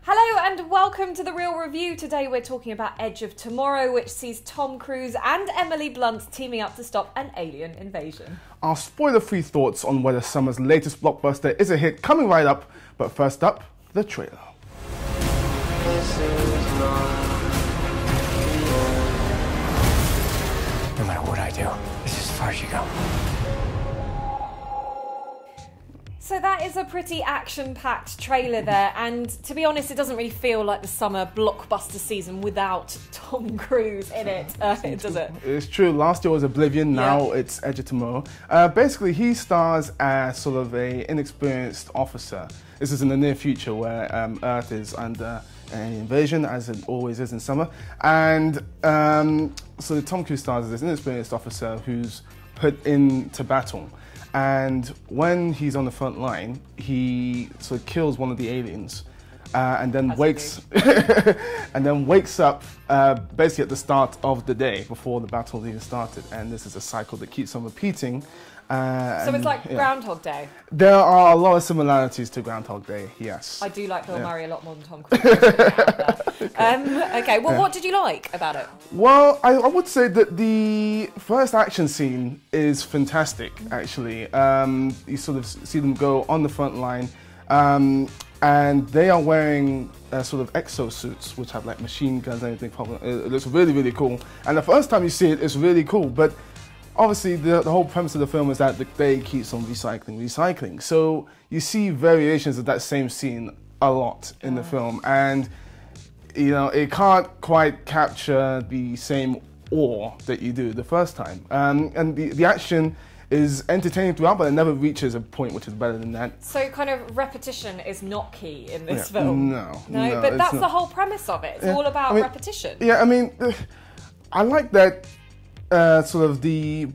Hello and welcome to The Real Review. Today we're talking about Edge of Tomorrow, which sees Tom Cruise and Emily Blunt teaming up to stop an alien invasion. Our spoiler-free thoughts on whether summer's latest blockbuster is a hit coming right up, but first up, the trailer. No matter what I do, this is as far as you go. So that is a pretty action-packed trailer there, and to be honest, it doesn't really feel like the summer blockbuster season without Tom Cruise in it, does it? It's true. Last year was Oblivion, now it's Edge of Tomorrow. Basically, he stars as sort of a inexperienced officer. This is in the near future where Earth is under an invasion, as it always is in summer. And so Tom Cruise stars as this inexperienced officer who's put into battle. And when he's on the front line, he sort of kills one of the aliens, and then wakes up basically at the start of the day before the battle even started. And this is a cycle that keeps on repeating. So it's like Groundhog Day. There are a lot of similarities to Groundhog Day. Yes. I do like Bill Murray a lot more than Tom Cruise. Okay. Well, what did you like about it? Well, I would say that the first action scene is fantastic, actually. You sort of see them go on the front line, and they are wearing sort of exosuits, which have like machine guns and everything. It looks really, really cool. And the first time you see it, it's really cool. But obviously, the whole premise of the film is that the day keeps on recycling. So you see variations of that same scene a lot in the film. And you know, it can't quite capture the same awe that you do the first time. And the action is entertaining throughout, but it never reaches a point which is better than that. So kind of repetition is not key in this film? No, but that's the whole premise of it. It's all about repetition. Yeah, I mean, I like that sort of the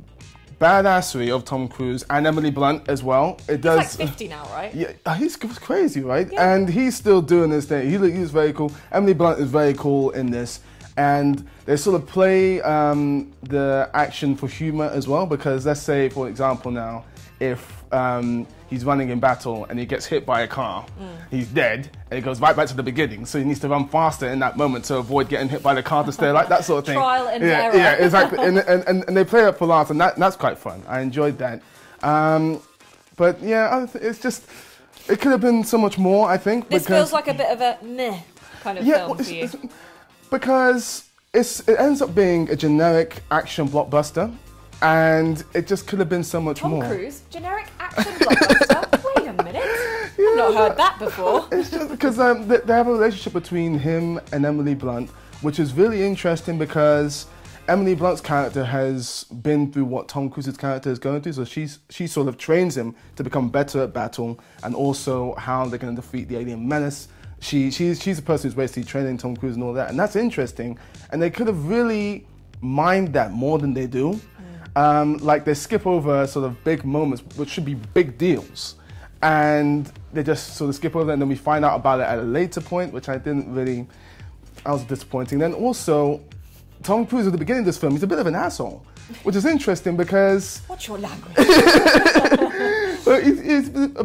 badassery of Tom Cruise and Emily Blunt as well. He's like 50 now, right? Yeah, he's crazy, right? Yeah. And he's still doing this thing. He's very cool. Emily Blunt is very cool in this. And they sort of play the action for humor as well, because let's say, for example now, if he's running in battle and he gets hit by a car, he's dead, and it goes right back to the beginning, so he needs to run faster in that moment to avoid getting hit by the car to stay like that sort of thing. Trial and error. Yeah, exactly. and they play it for laughs, and that's quite fun. I enjoyed that. But yeah, it's just, it could have been so much more, I think. This feels like a bit of a meh kind of film for you. Because it ends up being a generic action blockbuster, and it just could have been so much more. Tom Cruise, generic action blockbuster? Wait a minute. I've not heard that before. It's just because they have a relationship between him and Emily Blunt, which is really interesting because Emily Blunt's character has been through what Tom Cruise's character is going through, so she sort of trains him to become better at battle, and also how they're going to defeat the alien menace. She's the person who's basically training Tom Cruise and all that, and that's interesting. And they could have really mined that more than they do. Like they skip over sort of big moments, which should be big deals, and they just sort of skip over that, and then we find out about it at a later point, which I was disappointing. Then also, Tom Cruise at the beginning of this film, he's a bit of an asshole, which is interesting because... What's your language?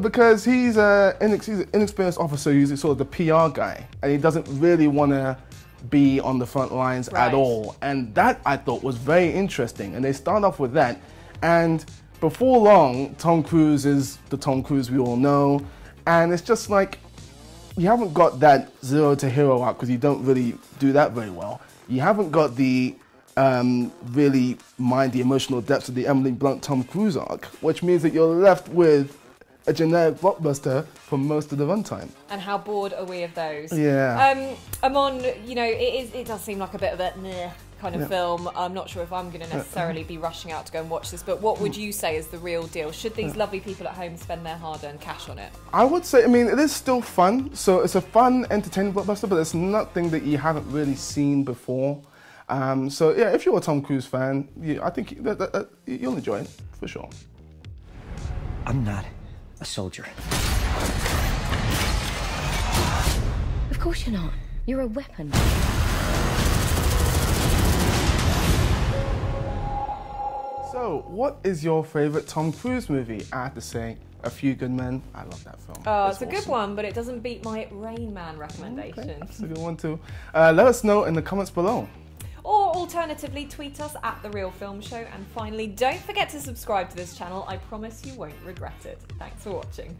Because he's an inexperienced officer who's sort of the PR guy, and he doesn't really want to be on the front lines at all. And that, I thought, was very interesting. And they start off with that. And before long, Tom Cruise is the Tom Cruise we all know. And it's just like, you haven't got that zero to hero arc, because you don't really do that very well. You haven't got the really mind the emotional depths of the Emily Blunt Tom Cruise arc, which means that you're left with a generic blockbuster for most of the runtime. And how bored are we of those? Yeah. Amon, you know, it does seem like a bit of a meh kind of film. I'm not sure if I'm going to necessarily be rushing out to go and watch this, but what would you say is the real deal? Should these lovely people at home spend their hard-earned cash on it? I would say, I mean, it is still fun. So it's a fun, entertaining blockbuster, but it's nothing that you haven't really seen before. So yeah, if you're a Tom Cruise fan, I think that you'll enjoy it, for sure. I'm not a soldier. Of course you're not. You're a weapon. So, what is your favourite Tom Cruise movie? I have to say, A Few Good Men. I love that film. Oh, it's a good one, but it doesn't beat my Rain Man recommendation. Okay, that's a good one too. Let us know in the comments below. Or alternatively, tweet us at The Real Film Show. And finally, don't forget to subscribe to this channel. I promise you won't regret it. Thanks for watching.